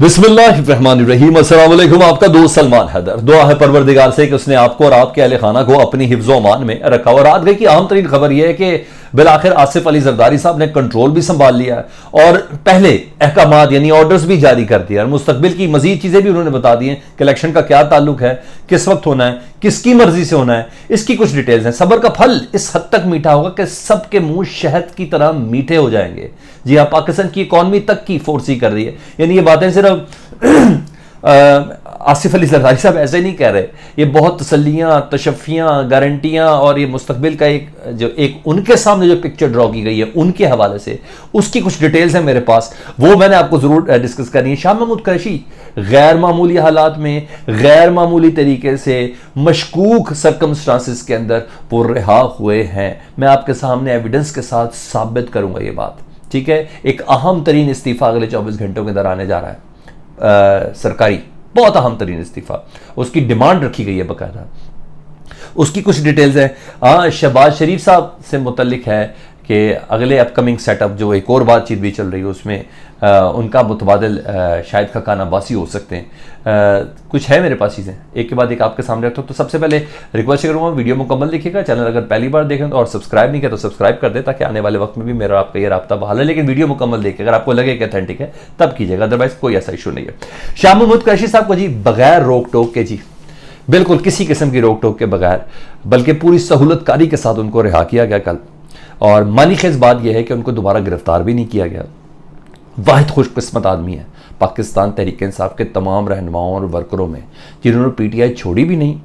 बिस्मिल्लाहिर्रहमानिर्रहीम। अस्सलाम वालेकुम। आपका दोस्त सलमान हैदर। दुआ है परवरदिगार से कि उसने आपको और आपके अहले खाना को अपनी हिफ्ज़ो अमान में रखा। और रात गई की अहम तरीन खबर यह है कि बिलाखिर आसिफ अली जरदारी साहब ने कंट्रोल भी संभाल लिया है और पहले अहकामात यानी ऑर्डर्स भी जारी कर दिया और मुस्तकबिल की मजीद चीजें भी उन्होंने बता दी हैं कि इलेक्शन का क्या ताल्लुक है, किस वक्त होना है, किसकी मर्जी से होना है, इसकी कुछ डिटेल्स हैं। सबर का फल इस हद तक मीठा होगा कि सबके मुंह शहद की तरह मीठे हो जाएंगे। जी हाँ, पाकिस्तान की इकॉनमी तक की फोर्स ही कर रही है। यानी ये बातें सिर्फ आसिफ अली जरदारी साहब ऐसे नहीं कह रहे, ये बहुत तसल्लियां, तशफ़ियां, गारंटियां और ये मुस्तकबिल का एक उनके सामने जो पिक्चर ड्रॉ की गई है उनके हवाले से उसकी कुछ डिटेल्स हैं मेरे पास, वो मैंने आपको जरूर डिस्कस करनी है। शाह महमूद कुरैशी गैर मामूली हालात में गैर मामूली तरीके से मशकूक सर्कमस्टांसिस के अंदर वो रिहा हुए हैं। मैं आपके सामने एविडेंस के साथ साबित करूंगा ये बात, ठीक है। एक अहम तरीन इस्तीफा अगले 24 घंटों के अंदर आने जा रहा है, सरकारी बहुत अहम तरीन इस्तीफा, उसकी डिमांड रखी गई है बकायदा। उसकी कुछ डिटेल्स है। शहबाज शरीफ साहब से मुतल्लिक है कि अगले अपकमिंग सेटअप जो एक और बातचीत भी चल रही है उसमें उनका मुतबादिल शायद खकान अब्बासी हो सकते हैं। कुछ है मेरे पास चीज़ें, एक के बाद एक आपके सामने रखता हूँ। तो सबसे पहले रिक्वेस्ट करूँगा वीडियो मुकम्मल देखिएगा, चैनल अगर पहली बार देखें तो और सब्सक्राइब नहीं किया तो सब्सक्राइब कर दे ताकि आने वाले वक्त में भी मेरा आपका ये राब्ता बहाल है। लेकिन वीडियो मुकम्मल देखिए, अगर आपको लगे कि अथेंटिक है तब कीजिएगा, अदरवाइज कोई ऐसा इशू नहीं है। शाह महमूद कुरैशी साहब को जी बगैर रोक टोक के, जी बिल्कुल किसी किस्म की रोक टोक के बगैर, बल्कि पूरी सहूलतकारी के साथ उनको रिहा किया गया कल। और मानी खेज बात यह है कि उनको दोबारा गिरफ्तार भी नहीं किया गया। वाहिद खुशकिस्मत आदमी है पाकिस्तान तहरीक इंसाफ के तमाम रहनुमाओं और वर्करों में जिन्होंने पीटीआई छोड़ी भी नहीं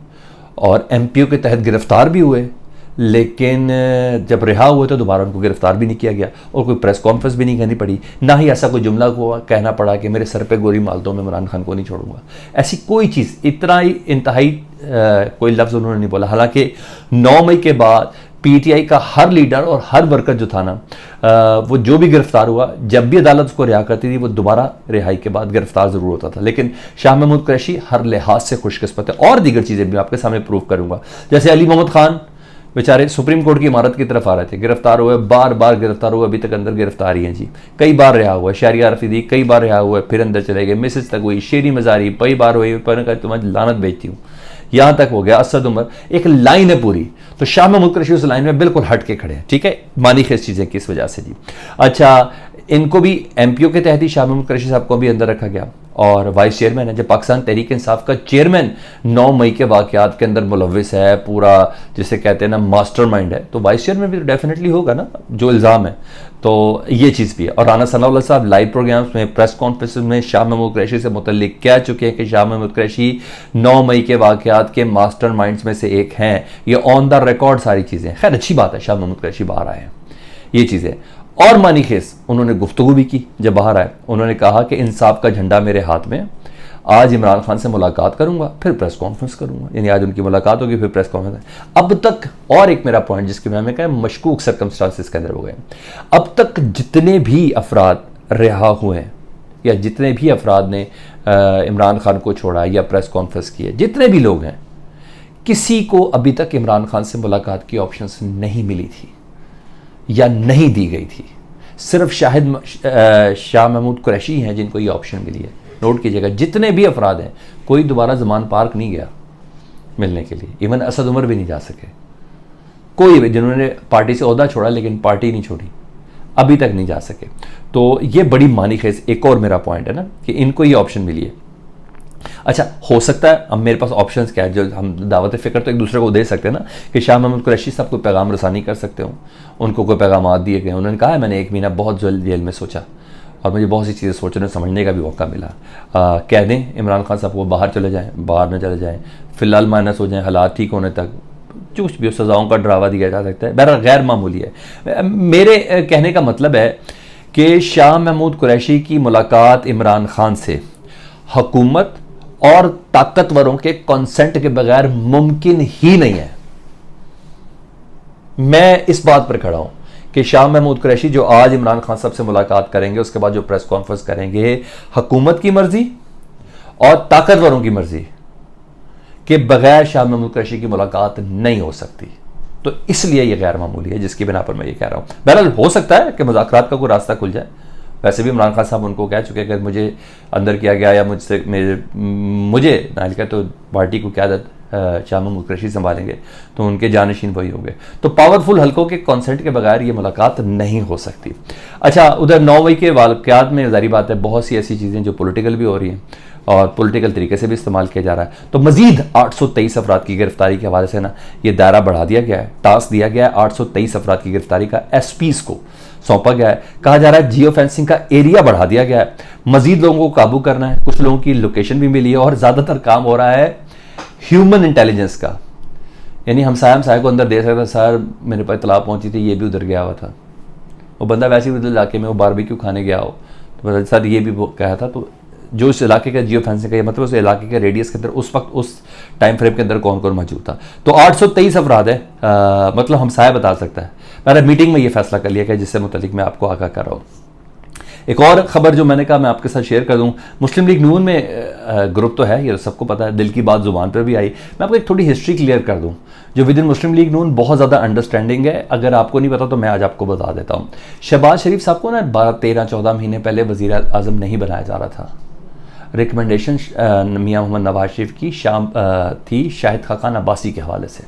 और एमपीओ के तहत गिरफ्तार भी हुए, लेकिन जब रिहा हुए तो दोबारा उनको गिरफ्तार भी नहीं किया गया और कोई प्रेस कॉन्फ्रेंस भी नहीं कहनी पड़ी, ना ही ऐसा कोई जुमला को कहना पड़ा कि मेरे सर पे गोली मार दो, मैं इमरान खान को नहीं छोड़ूंगा। ऐसी कोई चीज़, इतना ही इंतहाई कोई लफ्ज़ उन्होंने नहीं बोला। हालांकि 9 मई के बाद पीटीआई का हर लीडर और हर वर्कर जो था ना, वो जो भी गिरफ्तार हुआ, जब भी अदालत उसको रिहा करती थी वो दोबारा रिहाई के बाद गिरफ्तार जरूर होता था। लेकिन शाह महमूद कुरैशी हर लिहाज से खुशकिस्मत है। और दीगर चीज़ें भी आपके सामने प्रूव करूंगा। जैसे अली मोहम्मद खान बेचारे सुप्रीम कोर्ट की इमारत की तरफ आ रहे थे, गिरफ्तार हुए, बार बार गिरफ्तार हुए, अभी तक अंदर गिरफ्तारी है जी। कई बार रिहा हुआ, शहरियार रफीदी कई बार रिहा हुआ, फिर अंदर चले गए, मिसेज तक हुई, शेरी मजारी कई बार हुई, पर तुम्हारी लानत भेजती हूँ, यहां तक हो गया। असद उमर, एक लाइन है पूरी, तो शाह महमूद कुरैशी उस लाइन में बिल्कुल हट के खड़े हैं, ठीक है। मानी खेज चीजें किस वजह से जी। अच्छा, इनको भी एमपीओ के तहत ही शाह महमूद कुरैशी साहब को भी अंदर रखा गया और वाइस चेयरमैन है। जब पाकिस्तान तहरीक इंसाफ का चेयरमैन 9 मई के वाकयात के अंदर मुलव्विस है, पूरा जिसे कहते हैं ना मास्टरमाइंड है, तो वाइस चेयरमैन भी तो डेफिनेटली होगा ना, जो इल्ज़ाम है। तो ये चीज़ भी है। और राना सनाउल्लाह साहब लाइव प्रोग्राम्स में, प्रेस कॉन्फ्रेंस में शाह महमूद कुरैशी से मुतल्लिक कह चुके हैं कि शाह महमूद कुरैशी 9 मई के वाकयात के मास्टरमाइंड्स में से एक हैं। ये ऑन द रिकॉर्ड सारी चीज़ें, खैर अच्छी बात है शाह महमूद कुरैशी बाहर आए हैं, ये चीज़ें। और मानी खेस उन्होंने गुफ्तगू भी की जब बाहर आए, उन्होंने कहा कि इंसाफ का झंडा मेरे हाथ में, आज इमरान खान से मुलाकात करूंगा फिर प्रेस कॉन्फ्रेंस करूंगा। यानी आज उनकी मुलाकात होगी फिर प्रेस कॉन्फ्रेंस। अब तक, और एक मेरा पॉइंट जिसके मैंने कहा मशकूक सर्कमस्टांसिस के अंदर हो गए, अब तक जितने भी अफराद रिहा हुए हैं या जितने भी अफराद ने इमरान खान को छोड़ा या प्रेस कॉन्फ्रेंस की है, जितने भी लोग हैं, किसी को अभी तक इमरान खान से मुलाकात की ऑप्शंस नहीं मिली थी या नहीं दी गई थी। सिर्फ शाह महमूद कुरैशी हैं जिनको ये ऑप्शन मिली है। नोट कीजिएगा, जितने भी अफराद हैं, कोई दोबारा जमान पार्क नहीं गया मिलने के लिए। इवन असद उमर भी नहीं जा सके, कोई भी जिन्होंने पार्टी से ओहदा छोड़ा लेकिन पार्टी नहीं छोड़ी, अभी तक नहीं जा सके। तो ये बड़ी मानी खेज एक और मेरा पॉइंट है ना कि इनको ये ऑप्शन मिली है। अच्छा, हो सकता है अब मेरे पास ऑप्शंस क्या है जो हम दावत फ़िक्र तो एक दूसरे को दे सकते हैं ना, कि शाह महमूद कुरैशी साहब को पैगाम रसानी कर सकते हो, उनको कोई पैगाम दिए गए। उन्होंने कहा है मैंने 1 महीना बहुत जल्द जेल में सोचा और मुझे बहुत सी चीज़ें सोचने समझने का भी मौका मिला। कह दें इमरान खान साहब वो बाहर चले जाएँ, बाहर न चले जाएँ, फिलहाल माइनस हो जाएँ, हालात ठीक होने तक कुछ भी सज़ाओं का डरावा दिया जा सकता है। बहरहाल गैर मामूली है। मेरे कहने का मतलब है कि शाह महमूद कुरैशी की मुलाकात इमरान खान से हुकूमत और ताकतवरों के कंसेंट के बगैर मुमकिन ही नहीं है। मैं इस बात पर खड़ा हूं कि शाह महमूद कुरैशी जो आज इमरान खान साहब से मुलाकात करेंगे, उसके बाद जो प्रेस कॉन्फ्रेंस करेंगे, हुकूमत की मर्जी और ताकतवरों की मर्जी के बगैर शाह महमूद कुरैशी की मुलाकात नहीं हो सकती। तो इसलिए यह गैर मामूली है जिसकी बिना पर मैं ये कह रहा हूं। बहरहाल हो सकता है कि मुज़ाकरात का कोई रास्ता खुल जाए, वैसे भी इमरान खान साहब उनको कह चुके हैं, अगर मुझे अंदर किया गया या मुझे नाइल का, तो पार्टी को क़यादत शाह महमूद कुरैशी संभालेंगे, तो उनके जानशीन वही होंगे। तो पावरफुल हलकों के कॉन्सेंट के बगैर ये मुलाकात नहीं हो सकती। अच्छा, उधर 9 मई के वाक़यात में ज़ाहिर बात है बहुत सी ऐसी चीज़ें जो पॉलिटिकल भी हो रही हैं और पॉलिटिकल तरीके से भी इस्तेमाल किया जा रहा है। तो मजीद 823 अफराद की गिरफ्तारी के हवाले से ना ये दायरा बढ़ा दिया गया है, टास्क दिया गया है 823 अफराद की गिरफ्तारी का एसपीज को सौंपा गया है। कहा जा रहा है जियो फेंसिंग का एरिया बढ़ा दिया गया है, मजीद लोगों को काबू करना है, कुछ लोगों की लोकेशन भी मिली है और ज़्यादातर काम हो रहा है ह्यूमन इंटेलिजेंस का, यानी हमसाया को अंदर दे सकता, सर मेरे पास इतला पहुंची थी ये भी उधर गया हुआ था, वो बंदा वैसे ही उधर इलाके में वो बारबेक्यू खाने गया हो, तो सर ये भी वो कहा था। तो जो इस इलाके का जियो फेंसिंग का, मतलब उस इलाके के रेडियस के अंदर उस वक्त उस टाइम फ्रेम के अंदर कौन कौन मौजूद था। तो 823 अफराद है, मतलब हमसाया बता सकता है। मैंने मीटिंग में ये फैसला कर लिया कि जिससे मुतलिक मैं आपको आगाह कर रहा हूँ। एक और ख़बर जो मैंने कहा मैं आपके साथ शेयर कर दूं, मुस्लिम लीग नून में ग्रुप तो है, ये सबको पता है, दिल की बात ज़ुबान पर भी आई। मैं आपको एक थोड़ी हिस्ट्री क्लियर कर दूं जो विद इन मुस्लिम लीग नून बहुत ज़्यादा अंडरस्टैंडिंग है। अगर आपको नहीं पता तो मैं आज आपको बता देता हूँ। शहबाज शरीफ साहब को ना 12-13-14 महीने पहले वज़ीर आज़म नहीं बनाया जा रहा था। रिकमेंडेशन मियाँ मोहम्मद नवाज शरीफ की थी शाहिद खाकान अब्बासी के हवाले से,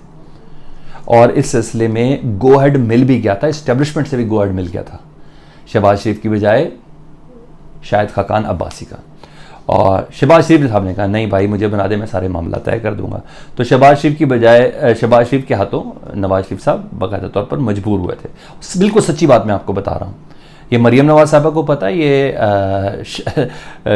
और इस सिलसिले में गो हेड मिल भी गया था, इस्टेब्लिशमेंट से भी गो हेड मिल गया था शहबाज शरीफ की बजाय शाहिद खाकान अब्बासी का। और शहबाज शरीफ साहब ने कहा नहीं भाई मुझे बना दे, मैं सारे मामला तय कर दूंगा। तो शहबाज शरीफ की बजाय शहबाज शरीफ के हाथों नवाज शरीफ साहब बाकायदा तौर पर मजबूर हुए थे। बिल्कुल सच्ची बात मैं आपको बता रहा हूँ, ये मरियम नवाज साहबा को पता है, ये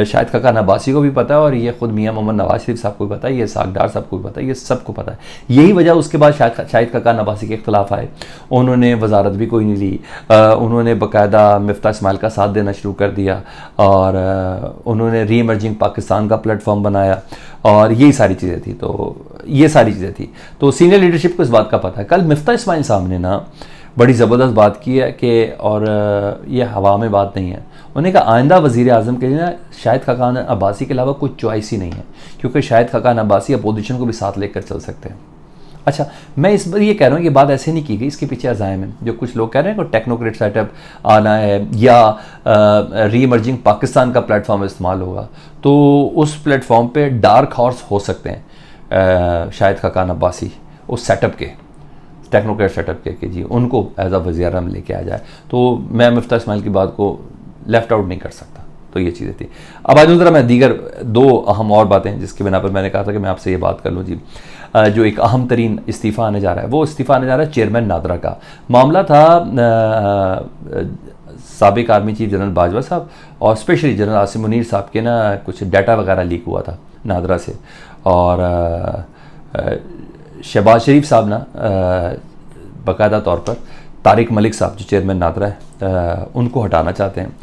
शाहिद खाकान अब्बासी को भी पता है, और ये खुद मियाँ मोहम्मद नवाज शरीफ साहब को भी पता है, ये सागडार साहब को भी पता है, ये सबको पता है। यही वजह उसके बाद शाहिद खाकान अब्बासी के खिलाफ आए, उन्होंने वजारत भी कोई नहीं ली, उन्होंने बाकायदा मिफ्ता इस्माइल का साथ देना शुरू कर दिया, और उन्होंने री इमर्जिंग पाकिस्तान का प्लेटफॉर्म बनाया, और यही सारी चीज़ें थी। तो ये सारी चीज़ें थी, तो सीनियर लीडरशिप को इस बात का पता है। कल मिफ्ता इस्माइल साहब ने ना बड़ी ज़बरदस्त बात की है कि, और ये हवा में बात नहीं है, उन्होंने कहा आइंदा वज़ीर आज़म के लिए ना शाहिद खाकान अब्बासी के अलावा कोई चॉइस ही नहीं है, क्योंकि शाहिद खाकान अब्बासी अपोजिशन को भी साथ लेकर चल सकते हैं। अच्छा, मैं इस बार ये कह रहा हूँ कि बात ऐसे नहीं की गई, इसके पीछे अज़ाइम है। जो कुछ लोग कह रहे हैं कि टेक्नोक्रेट सेटअप आना है या री इमर्जिंग पाकिस्तान का प्लेटफॉर्म इस्तेमाल होगा, तो उस प्लेटफॉर्म पर डार्क हॉर्स हो सकते हैं शाहिद खाकान अब्बासी उस सेटअप के, टेक्नोक्रेट सेटअप के, जी उनको एज अ वज़ीर आज़म लेके आ जाए। तो मैं मिफ्ता इस्माइल की बात को लेफ़्ट आउट नहीं कर सकता। तो ये चीज़ें थी। अब आज ज़रा मैं दीगर 2 अहम और बातें जिसके बिना पर मैंने कहा था कि मैं आपसे ये बात कर लूँ जी। जो एक अहम तरीन इस्तीफ़ा आने जा रहा है, वो इस्तीफ़ा आने जा रहा है चेयरमैन नादरा का। मामला था साबिक आर्मी चीफ जनरल बाजवा साहब और स्पेशली जनरल आसिम मुनीर साहब के ना कुछ डाटा वगैरह लीक हुआ था नादरा से, और शहबाज शरीफ साहब ना बाकायदा तौर पर तारिक मलिक साहब जो चेयरमैन नादरा है उनको हटाना चाहते हैं।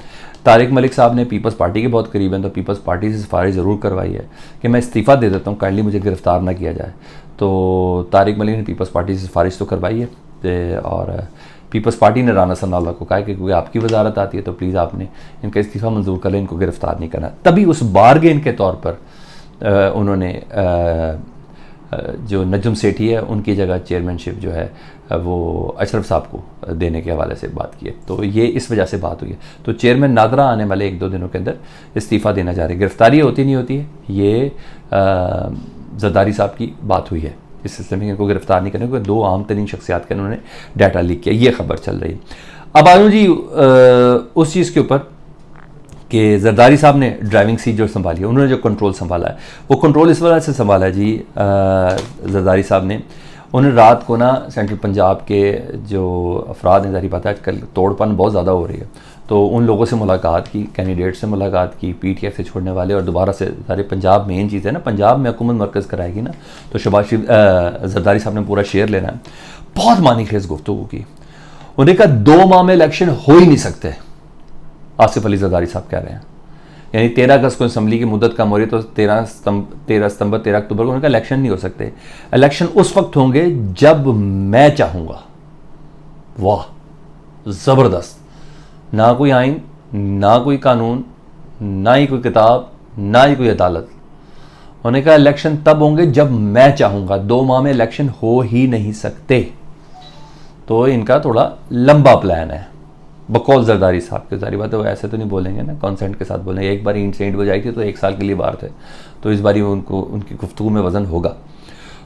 तारिक मलिक साहब ने पीपल्स पार्टी के बहुत करीब हैं, तो पीपल्स पार्टी से सिफारिश ज़रूर करवाई है कि मैं इस्तीफ़ा दे देता हूँ, काइंडली मुझे गिरफ़्तार ना किया जाए। तो तारिक मलिक ने पीपल्स पार्टी से सिफारिश तो करवाई है, और पीपल्स पार्टी ने राना सनाउल्लाह को कहा कि क्योंकि आपकी वजारत आती है तो प्लीज़ आपने इनका इस्तीफ़ा मंजूर कर लें, इनको गिरफ़्तार नहीं करना। तभी उस बारगेन के तौर पर उन्होंने जो नजम सेठी है उनकी जगह चेयरमैनशिप जो है वो अशरफ साहब को देने के हवाले से बात की है। तो ये इस वजह से बात हुई है। तो चेयरमैन नादरा आने वाले 1-2 दिनों के अंदर इस्तीफ़ा देना चाह रहे हैं। गिरफ्तारी होती नहीं होती है, ये जरदारी साहब की बात हुई है इस सिलसिले में, इनको गिरफ्तार नहीं करने, क्योंकि 2 आम तरीन शख्सियात के उन्होंने डाटा लीक किया, ये खबर चल रही है। अब आयूँ जी उस चीज़ के ऊपर कि जरदारी साहब ने ड्राइविंग सीट जो संभाली है, उन्होंने जो कंट्रोल संभाला है, वो कंट्रोल इस वजह से संभाला है जी, जरदारी साहब ने उन्हें रात को ना सेंट्रल पंजाब के जो अफराद हैं, ज़ाहिर बात है आजकल तोड़पन बहुत ज़्यादा हो रही है, तो उन लोगों से मुलाकात की, कैंडिडेट से मुलाकात की, PTF से छोड़ने वाले, और दोबारा से सारे पंजाब मेन चीज़ है ना, पंजाब में हुकूमत मरकज़ कराएगी ना, तो शहबाज जरदारी साहब ने पूरा शेयर लेना है। बहुत मानी खेज गुफ्तगू की, उन्हें कहा 2 माह में इलेक्शन हो ही नहीं सकते। आसिफ अली जरदारी साहब कह रहे हैं, यानी 13 अगस्त को असम्बली की मुद्दत कम हो रही है, तो 13 सितंबर 13 अक्टूबर को उनका इलेक्शन नहीं हो सकते। इलेक्शन उस वक्त होंगे जब मैं चाहूँगा। वाह, ज़बरदस्त। ना कोई आइन, ना कोई कानून, ना ही कोई किताब, ना ही कोई अदालत। उन्होंने कहा इलेक्शन तब होंगे जब मैं चाहूँगा, 2 माह में इलेक्शन हो ही नहीं सकते। तो इनका थोड़ा लंबा प्लान है, बकौल जरदारी साहब की, सारी बात है वो ऐसे तो नहीं बोलेंगे ना, कॉन्सेंट के साथ बोलेंगे। एक बार इंसेंट बजाई थी तो 1 साल के लिए बाहर थे, तो इस बारी उनको उनकी गुफ्तगू में वजन होगा।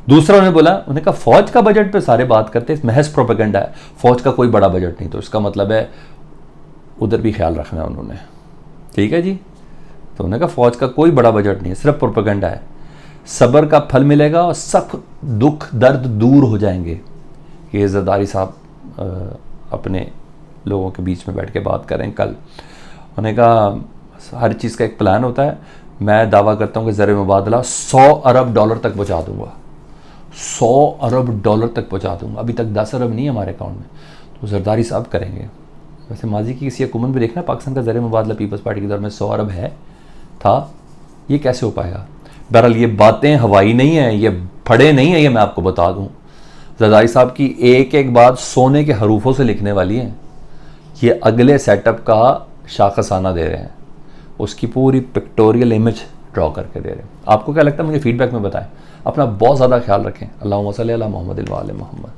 दूसरा उन्होंने बोला, उन्होंने कहा फौज का बजट पे सारे बात करते हैं, महज प्रोपेगेंडा है, फौज का कोई बड़ा बजट नहीं, तो इसका मतलब है उधर भी ख्याल रखना है उन्होंने। ठीक है जी, तो उन्होंने कहा फौज का कोई बड़ा बजट नहीं है, सिर्फ प्रोपेगेंडा है, सब्र का फल मिलेगा और सब दुख दर्द दूर हो जाएंगे। ये जरदारी साहब अपने लोगों के बीच में बैठ के बात करें कल। उन्होंने कहा हर चीज़ का एक प्लान होता है, मैं दावा करता हूँ कि ज़र मुबादला 100 अरब डॉलर तक पहुँचा दूँगा, 100 अरब डॉलर तक पहुँचा दूँगा। अभी तक 10 अरब नहीं है हमारे अकाउंट में, तो जरदारी साहब करेंगे। वैसे माजी की किसी हुकूमत में देखना, पाकिस्तान का ज़र मुबादला पीपल्स पार्टी के दौर में 100 अरब है था, ये कैसे हो पाएगा। बहरहाल ये बातें हवाई नहीं है, ये फड़े नहीं है, ये मैं आपको बता दूँ। जरदारी साहब की एक एक बात सोने के हरूफों से लिखने वाली है। ये अगले सेटअप का शाखसाना दे रहे हैं, उसकी पूरी पिक्टोरियल इमेज ड्रॉ करके दे रहे हैं। आपको क्या लगता है, मुझे फीडबैक में बताएं। अपना बहुत ज़्यादा ख्याल रखें। अल्लाहुम्मा सल्ली अला मुहम्मद व आले मुहम्मद।